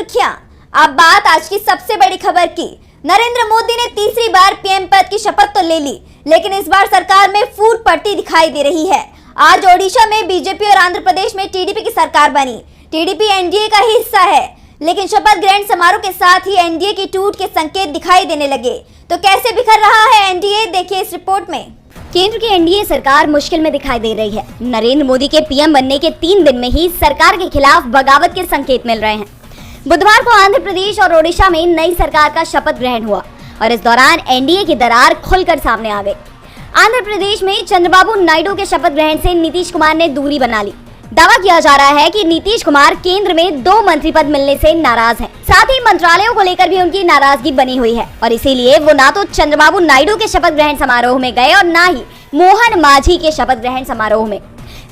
सुर्खियां। अब बात आज की सबसे बड़ी खबर की। नरेंद्र मोदी ने तीसरी बार पीएम पद की शपथ तो ले ली, लेकिन इस बार सरकार में फूट पड़ती दिखाई दे रही है। आज ओडिशा में बीजेपी और आंध्र प्रदेश में टीडीपी की सरकार बनी। टीडीपी एनडीए का ही हिस्सा है, लेकिन शपथ ग्रहण समारोह के साथ ही एनडीए की टूट के संकेत दिखाई देने लगे। तो कैसे बिखर रहा है एनडीए, देखिए इस रिपोर्ट में। केंद्र की एनडीए सरकार मुश्किल में दिखाई दे रही है। नरेंद्र मोदी के पीएम बनने के 3 दिन में ही सरकार के खिलाफ बगावत के संकेत मिल रहे हैं। बुधवार को आंध्र प्रदेश और ओडिशा में नई सरकार का शपथ ग्रहण हुआ और इस दौरान एनडीए की दरार खुलकर सामने आ गई। आंध्र प्रदेश में चंद्रबाबू नायडू के शपथ ग्रहण से नीतीश कुमार ने दूरी बना ली। दावा किया जा रहा है कि नीतीश कुमार केंद्र में 2 मंत्री पद मिलने से नाराज हैं। साथ ही मंत्रालयों को लेकर भी उनकी नाराजगी बनी हुई है और इसीलिए वो ना तो चंद्रबाबू नायडू के शपथ ग्रहण समारोह में गए और ना ही मोहन मांझी के शपथ ग्रहण समारोह में।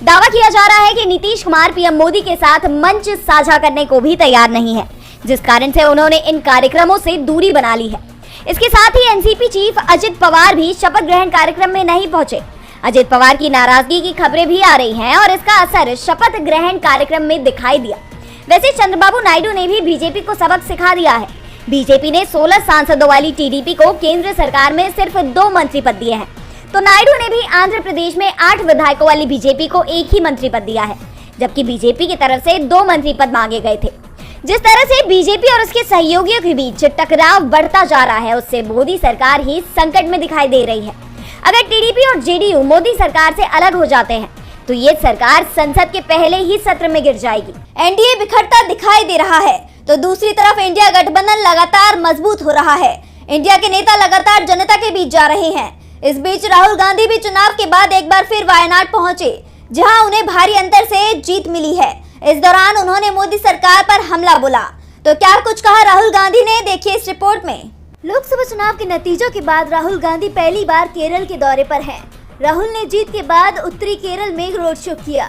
दावा किया जा रहा है कि नीतीश कुमार पीएम मोदी के साथ मंच साझा करने को भी तैयार नहीं है, जिस कारण से उन्होंने इन कार्यक्रमों से दूरी बना ली है। इसके साथ ही एनसीपी चीफ अजित पवार भी शपथ ग्रहण कार्यक्रम में नहीं पहुंचे। अजित पवार की नाराजगी की खबरें भी आ रही हैं और इसका असर शपथ ग्रहण कार्यक्रम में दिखाई दिया। वैसे चंद्रबाबू नायडू ने भी बीजेपी को सबक सिखा दिया है। बीजेपी ने 16 सांसदों वाली टीडीपी को केंद्र सरकार में सिर्फ 2 मंत्री पद दिए हैं, तो नायडू ने भी आंध्र प्रदेश में 8 विधायकों वाली बीजेपी को 1 ही मंत्री पद दिया है, जबकि बीजेपी की तरफ से 2 मंत्री पद मांगे गए थे। जिस तरह से बीजेपी और उसके सहयोगियों के बीच टकराव बढ़ता जा रहा है, उससे मोदी सरकार ही संकट में दिखाई दे रही है। अगर टीडीपी और जेडीयू मोदी सरकार से अलग हो जाते हैं तो ये सरकार संसद के पहले ही सत्र में गिर जाएगी। एनडीए बिखरता दिखाई दे रहा है, तो दूसरी तरफ इंडिया गठबंधन लगातार मजबूत हो रहा है। इंडिया के नेता लगातार जनता के बीच जा रहे हैं। इस बीच राहुल गांधी भी चुनाव के बाद एक बार फिर वायनाड पहुंचे, जहां उन्हें भारी अंतर से जीत मिली है। इस दौरान उन्होंने मोदी सरकार पर हमला बोला। तो क्या कुछ कहा राहुल गांधी ने, देखिए इस रिपोर्ट में। लोकसभा चुनाव के नतीजों के बाद राहुल गांधी पहली बार केरल के दौरे पर हैं। राहुल ने जीत के बाद उत्तरी केरल में रोड शो किया।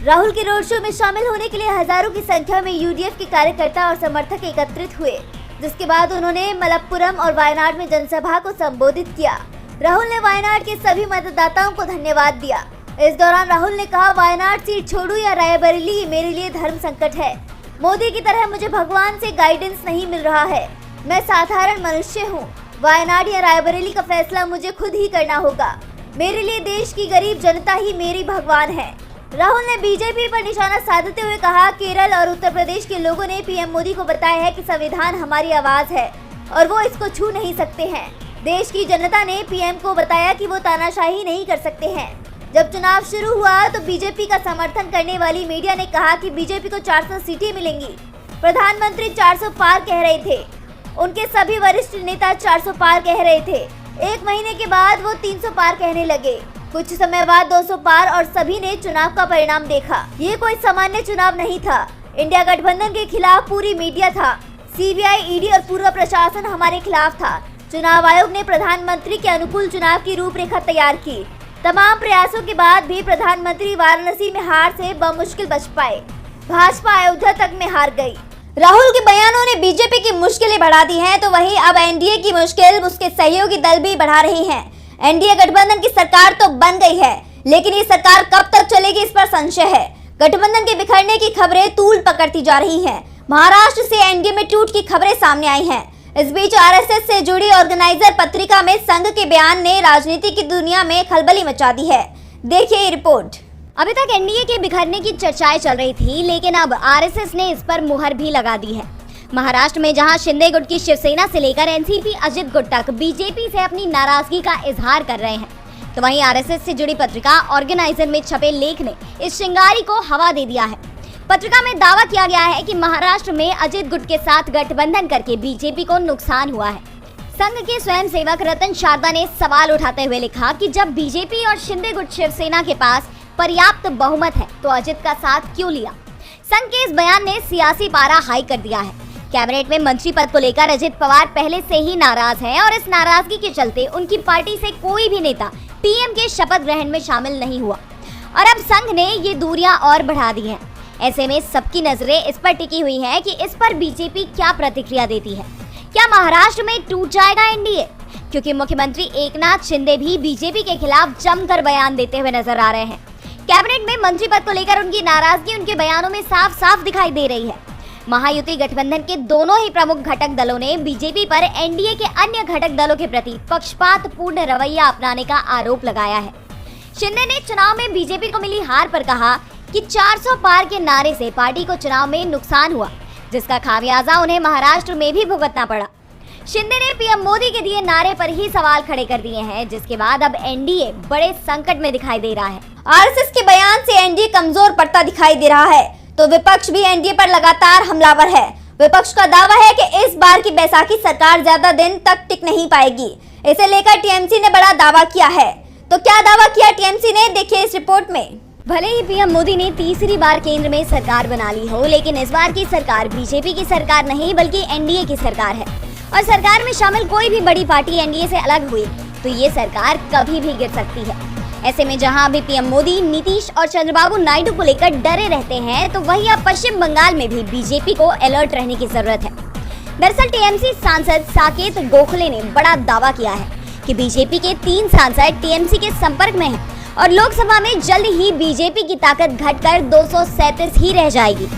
राहुल के रोड शो में शामिल होने के लिए हजारों की संख्या में यूडीएफ के कार्यकर्ता और समर्थक एकत्रित हुए, जिसके बाद उन्होंने मलप्पुरम और वायनाड में जनसभा को संबोधित किया। राहुल ने वायनाड के सभी मतदाताओं को धन्यवाद दिया। इस दौरान राहुल ने कहा, वायनाड सीट छोड़ू या रायबरेली, मेरे लिए धर्म संकट है। मोदी की तरह मुझे भगवान से गाइडेंस नहीं मिल रहा है। मैं साधारण मनुष्य हूँ। वायनाड या रायबरेली का फैसला मुझे खुद ही करना होगा। मेरे लिए देश की गरीब जनता ही मेरी भगवान है। राहुल ने बीजेपी पर निशाना साधते हुए कहा, केरल और उत्तर प्रदेश के लोगों ने पीएम मोदी को बताया है कि संविधान हमारी आवाज है और वो इसको छू नहीं सकते हैं। देश की जनता ने पीएम को बताया कि वो तानाशाही नहीं कर सकते हैं। जब चुनाव शुरू हुआ तो बीजेपी का समर्थन करने वाली मीडिया ने कहा कि बीजेपी को 400 सीटें मिलेंगी। प्रधानमंत्री 400 पार कह रहे थे। उनके सभी वरिष्ठ नेता 400 पार कह रहे थे। 1 महीने के बाद वो 300 पार कहने लगे। कुछ समय बाद 200 पार और सभी ने चुनाव का परिणाम देखा। ये कोई सामान्य चुनाव नहीं था। इंडिया गठबंधन के खिलाफ पूरी मीडिया था। सीबीआई, ईडी और पूरा प्रशासन हमारे खिलाफ था। चुनाव आयोग ने प्रधानमंत्री के अनुकूल चुनाव की रूपरेखा तैयार की। तमाम प्रयासों के बाद भी प्रधानमंत्री वाराणसी में हार से बमुश्किल बच पाए। भाजपा अयोध्या तक में हार गई। राहुल के बयानों ने बीजेपी की मुश्किलें बढ़ा दी हैं, तो वहीं अब एनडीए की मुश्किल उसके सहयोगी दल भी बढ़ा रही हैं। एनडीए गठबंधन की सरकार तो बन गई है, लेकिन ये सरकार कब तक चलेगी, इस पर संशय है। गठबंधन के बिखरने की खबरें तूल पकड़ती जा रही हैं। महाराष्ट्र से एनडीए में टूट की खबरें सामने आई हैं। इस बीच आरएसएस से जुड़ी ऑर्गेनाइजर पत्रिका में संघ के बयान ने राजनीति की दुनिया में खलबली मचा दी है। देखिए ये रिपोर्ट। अभी तक एनडीए के बिखरने की चर्चाएं चल रही थी, लेकिन अब आरएसएस ने इस पर मुहर भी लगा दी है। महाराष्ट्र में जहां शिंदे गुट की शिवसेना से लेकर एनसीपी अजित गुट तक बीजेपी से अपनी नाराजगी का इजहार कर रहे हैं, तो वहीं आरएसएस से जुड़ी पत्रिका ऑर्गेनाइजर में छपे लेख ने इस चिंगारी को हवा दे दिया है। पत्रिका में दावा किया गया है कि महाराष्ट्र में अजित गुट के साथ गठबंधन करके बीजेपी को नुकसान हुआ है। संघ के स्वयंसेवक रतन शारदा ने सवाल उठाते हुए लिखा कि जब बीजेपी और शिंदे गुट शिवसेना के पास पर्याप्त बहुमत है तो अजित का साथ क्यों लिया। संघ के इस बयान ने सियासी पारा हाई कर दिया है। कैबिनेट में मंत्री पद को लेकर अजित पवार पहले से ही नाराज हैं और इस नाराजगी के चलते उनकी पार्टी से कोई भी नेता पीएम के शपथ ग्रहण में शामिल नहीं हुआ और अब संघ ने ये दूरियां और बढ़ा दी हैं। ऐसे में सबकी नजरें इस पर टिकी हुई हैं कि इस पर बीजेपी क्या प्रतिक्रिया देती है। क्या महाराष्ट्र में टूट जाएगा एनडीए? क्योंकि मुख्यमंत्री एकनाथ शिंदे भी बीजेपी के खिलाफ जमकर बयान देते हुए नजर आ रहे हैं। कैबिनेट में मंत्री पद को लेकर उनकी नाराजगी उनके बयानों में साफ साफ दिखाई दे रही है। महायुति गठबंधन के दोनों ही प्रमुख घटक दलों ने बीजेपी पर एनडीए के अन्य घटक दलों के प्रति पक्षपातपूर्ण रवैया अपनाने का आरोप लगाया है। शिंदे ने चुनाव में बीजेपी को मिली हार पर कहा कि 400 पार के नारे से पार्टी को चुनाव में नुकसान हुआ, जिसका खामियाजा उन्हें महाराष्ट्र में भी भुगतना पड़ा। शिंदे ने पीएम मोदी के दिए नारे पर ही सवाल खड़े कर दिए हैं, जिसके बाद अब एनडीए बड़े संकट में दिखाई दे रहा है। आरएसएस के बयान से एनडीए कमजोर पड़ता दिखाई दे रहा है, तो विपक्ष भी एनडीए पर लगातार हमलावर है। विपक्ष का दावा है कि इस बार की बैसाखी सरकार ज्यादा दिन तक टिक नहीं पाएगी। इसे लेकर टीएमसी ने बड़ा दावा किया है। तो क्या दावा किया टीएमसी ने, देखिए इस रिपोर्ट में। भले ही पीएम मोदी ने तीसरी बार केंद्र में सरकार बना ली हो, लेकिन इस बार की सरकार बीजेपी की सरकार नहीं बल्कि एनडीए की सरकार है। और सरकार में शामिल कोई भी बड़ी पार्टी एनडीए से अलग हुई तो ये सरकार कभी भी गिर सकती है। ऐसे में जहां अभी पीएम मोदी नीतीश और चंद्रबाबू नायडू को लेकर डरे रहते हैं, तो वहीं अब पश्चिम बंगाल में भी बीजेपी को अलर्ट रहने की जरूरत है। दरअसल टीएमसी सांसद साकेत गोखले ने बड़ा दावा किया है कि बीजेपी के 3 सांसद टीएमसी के संपर्क में हैं और लोकसभा में जल्द ही बीजेपी की ताकत घटकर 237 ही रह जाएगी,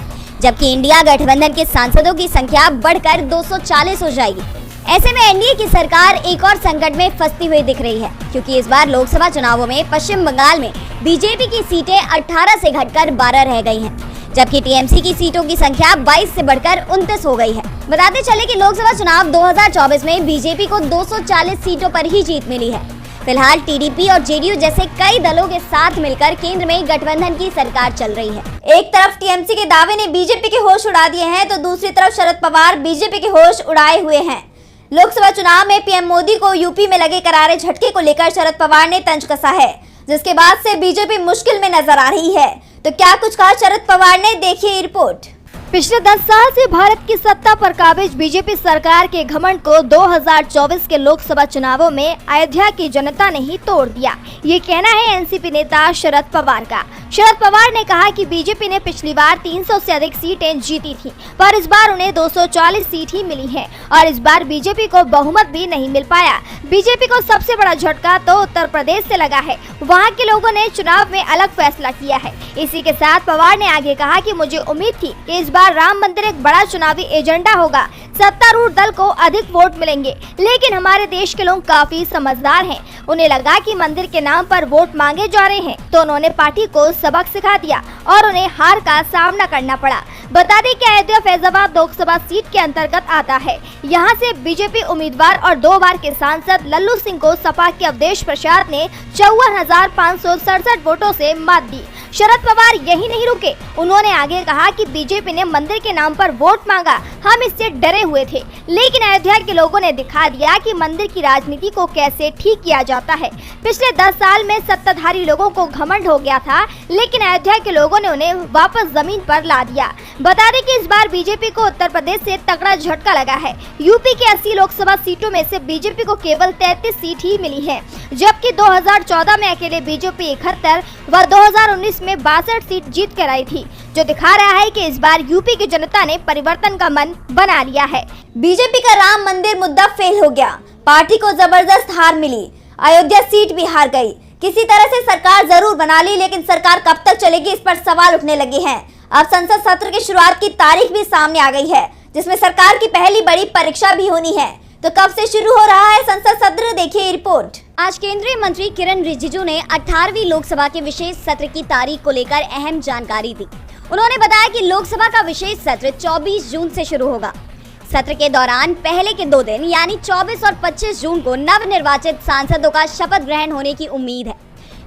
जबकि इंडिया गठबंधन के सांसदों की संख्या बढ़कर 240 हो जाएगी। ऐसे में एनडीए की सरकार एक और संकट में फंसती हुई दिख रही है, क्योंकि इस बार लोकसभा चुनावों में पश्चिम बंगाल में बीजेपी की सीटें 18 से घटकर 12 रह गई हैं, जबकि टीएमसी की सीटों की संख्या 22 से बढ़कर 29 हो गई है। बताते चले कि लोकसभा चुनाव 2024 में बीजेपी को 240 सीटों पर ही जीत मिली है। फिलहाल टीडीपी और जेडीयू जैसे कई दलों के साथ मिलकर केंद्र में गठबंधन की सरकार चल रही है। एक तरफ टीएमसी के दावे ने बीजेपी के होश उड़ा दिए हैं, तो दूसरी तरफ शरद पवार बीजेपी के होश उड़ाए हुए हैं। लोकसभा चुनाव में पीएम मोदी को यूपी में लगे करारे झटके को लेकर शरद पवार ने तंज कसा है, जिसके बाद से बीजेपी मुश्किल में नजर आ रही है। तो क्या कुछ कहा शरद पवार ने, देखिए रिपोर्ट। पिछले 10 साल से भारत की सत्ता पर काबिज बीजेपी सरकार के घमंड को 2024 के लोकसभा चुनावों में अयोध्या की जनता ने ही तोड़ दिया, ये कहना है एनसीपी नेता शरद पवार का। शरद पवार ने कहा कि बीजेपी ने पिछली बार 300 से अधिक सीटें जीती थी, पर इस बार उन्हें 240 सीट ही मिली है और इस बार बीजेपी को बहुमत भी नहीं मिल पाया। बीजेपी को सबसे बड़ा झटका तो उत्तर प्रदेश से लगा है, वहाँ के लोगों ने चुनाव में अलग फैसला किया है। इसी के साथ पवार ने आगे कहा कि मुझे उम्मीद थी कि इस बार राम मंदिर एक बड़ा चुनावी एजेंडा होगा, सत्तारूढ़ दल को अधिक वोट मिलेंगे, लेकिन हमारे देश के लोग काफी समझदार हैं। उन्हें लगा कि मंदिर के नाम पर वोट मांगे जा रहे हैं, तो उन्होंने पार्टी को सबक सिखा दिया और उन्हें हार का सामना करना पड़ा। बता दें कि अयोध्या फैजाबाद लोकसभा सीट के अंतर्गत आता है। यहाँ से बीजेपी उम्मीदवार और 2 बार के सांसद लल्लू सिंह को सपा के अवधेश प्रसाद ने 54,567 वोटों से मात दी। शरद पवार यही नहीं रुके, उन्होंने आगे कहा कि बीजेपी ने मंदिर के नाम पर वोट मांगा, हम इससे डरे हुए थे, लेकिन अयोध्या के लोगों ने दिखा दिया कि मंदिर की राजनीति को कैसे ठीक किया जाता है। पिछले 10 साल में सत्ताधारी लोगों को घमंड हो गया था, लेकिन अयोध्या के लोगों ने उन्हें वापस जमीन पर ला दिया। बता दें कि इस बार बीजेपी को उत्तर प्रदेश से तगड़ा झटका लगा है। यूपी के 80 लोकसभा सीटों में से बीजेपी को केवल 33 सीट ही मिली है, जबकि 2014 में अकेले बीजेपी 71 व 2019 में 62 सीट जीत कर आई थी, जो दिखा रहा है कि इस बार यूपी की जनता ने परिवर्तन का मन बना लिया है। बीजेपी का राम मंदिर मुद्दा फेल हो गया, पार्टी को जबरदस्त हार मिली, अयोध्या सीट भी हार गई। किसी तरह से सरकार जरूर बना ली, लेकिन सरकार कब तक चलेगी, इस पर सवाल उठने लगे हैं। अब संसद सत्र की शुरुआत की तारीख भी सामने आ गई है, जिसमें सरकार की पहली बड़ी परीक्षा भी होनी है। तो कब से शुरू हो रहा है संसद सत्र, देखिए रिपोर्ट। आज केंद्रीय मंत्री किरण रिजिजू ने 18वीं लोकसभा के विशेष सत्र की तारीख को लेकर अहम जानकारी दी। उन्होंने बताया कि लोकसभा का विशेष सत्र 24 जून से शुरू होगा। सत्र के दौरान पहले के 2 दिन यानी 24 और 25 जून को नवनिर्वाचित सांसदों का शपथ ग्रहण होने की उम्मीद है।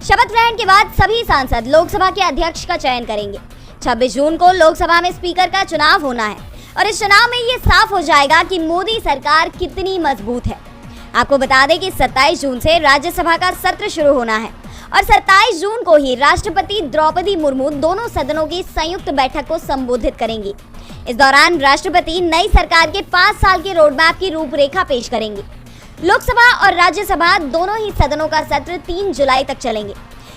शपथ ग्रहण के बाद सभी सांसद लोकसभा के अध्यक्ष का चयन करेंगे। 26 जून को लोकसभा में स्पीकर का चुनाव होना है और इस चुनाव में ये साफ हो जाएगा कि मोदी सरकार कितनी मजबूत है। आपको बता दें कि 27 जून से राज्यसभा का सत्र शुरू होना है और 27 जून को ही राष्ट्रपति द्रौपदी मुर्मू दोनों सदनों की संयुक्त बैठक को संबोधित करेंगी। इस दौरान राष्ट्रपति नई सरकार के 5 साल के रोडमैप की रूपरेखा पेश करेंगे। लोकसभा और राज्यसभा दोनों ही सदनों का सत्र 3 जुलाई तक चलेंगे।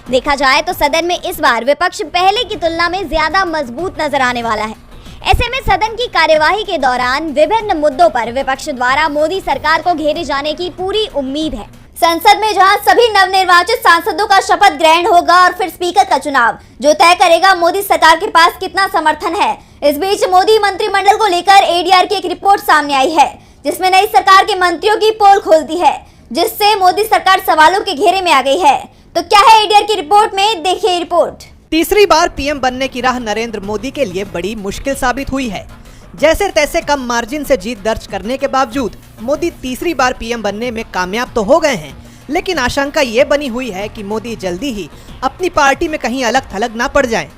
देखा जाए तो सदन में इस बार विपक्ष पहले की तुलना में ज्यादा मजबूत नजर आने वाला है। ऐसे में सदन की कार्यवाही के दौरान विभिन्न मुद्दों पर विपक्ष द्वारा मोदी सरकार को घेरे जाने की पूरी उम्मीद है। संसद में जहां सभी नवनिर्वाचित सांसदों का शपथ ग्रहण होगा और फिर स्पीकर का चुनाव जो तय करेगा मोदी सरकार के पास कितना समर्थन है। इस बीच मोदी मंत्रिमंडल को लेकर एडीआर की एक रिपोर्ट सामने आई है जिसमें नई सरकार के मंत्रियों की पोल खोल दी है, जिससे मोदी सरकार सवालों के घेरे में आ गई है। तो क्या है एडीआर की रिपोर्ट में, देखिए रिपोर्ट। तीसरी बार पीएम बनने की राह नरेंद्र मोदी के लिए बड़ी मुश्किल साबित हुई है। जैसे तैसे कम मार्जिन से जीत दर्ज करने के बावजूद मोदी तीसरी बार पीएम बनने में कामयाब तो हो गए हैं, लेकिन आशंका ये बनी हुई है कि मोदी जल्दी ही अपनी पार्टी में कहीं अलग थलग ना पड़ जाएं।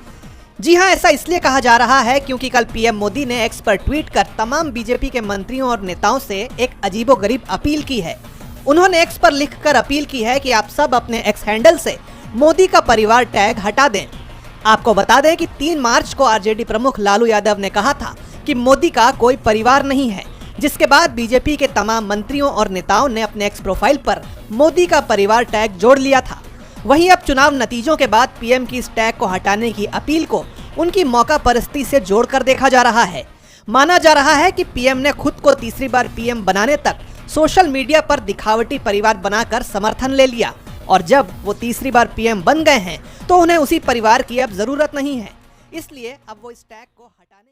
जी हां, ऐसा इसलिए कहा जा रहा है क्योंकि कल पीएम मोदी ने एक्स पर ट्वीट कर तमाम बीजेपी के मंत्रियों और नेताओं से एक अजीबोगरीब अपील की है। उन्होंने एक्स पर लिखकर अपील की है कि आप सब अपने एक्स हैंडल से मोदी का परिवार टैग हटा दें। आपको बता दें कि 3 मार्च को आरजेडी प्रमुख लालू यादव ने कहा था कि मोदी का कोई परिवार नहीं है, जिसके बाद बीजेपी के तमाम मंत्रियों और नेताओं ने अपने एक्स प्रोफाइल पर मोदी का परिवार टैग जोड़ लिया था। वहीं अब चुनाव नतीजों के बाद पीएम की इस टैग को हटाने की अपील को उनकी मौका परस्ती से जोड़कर देखा जा रहा है। माना जा रहा है कि पीएम ने खुद को तीसरी बार पीएम बनाने तक सोशल मीडिया पर दिखावटी परिवार बनाकर समर्थन ले लिया और जब वो तीसरी बार पीएम बन गए हैं तो उन्हें उसी परिवार की अब जरूरत नहीं है, इसलिए अब वो इस टैग को हटाने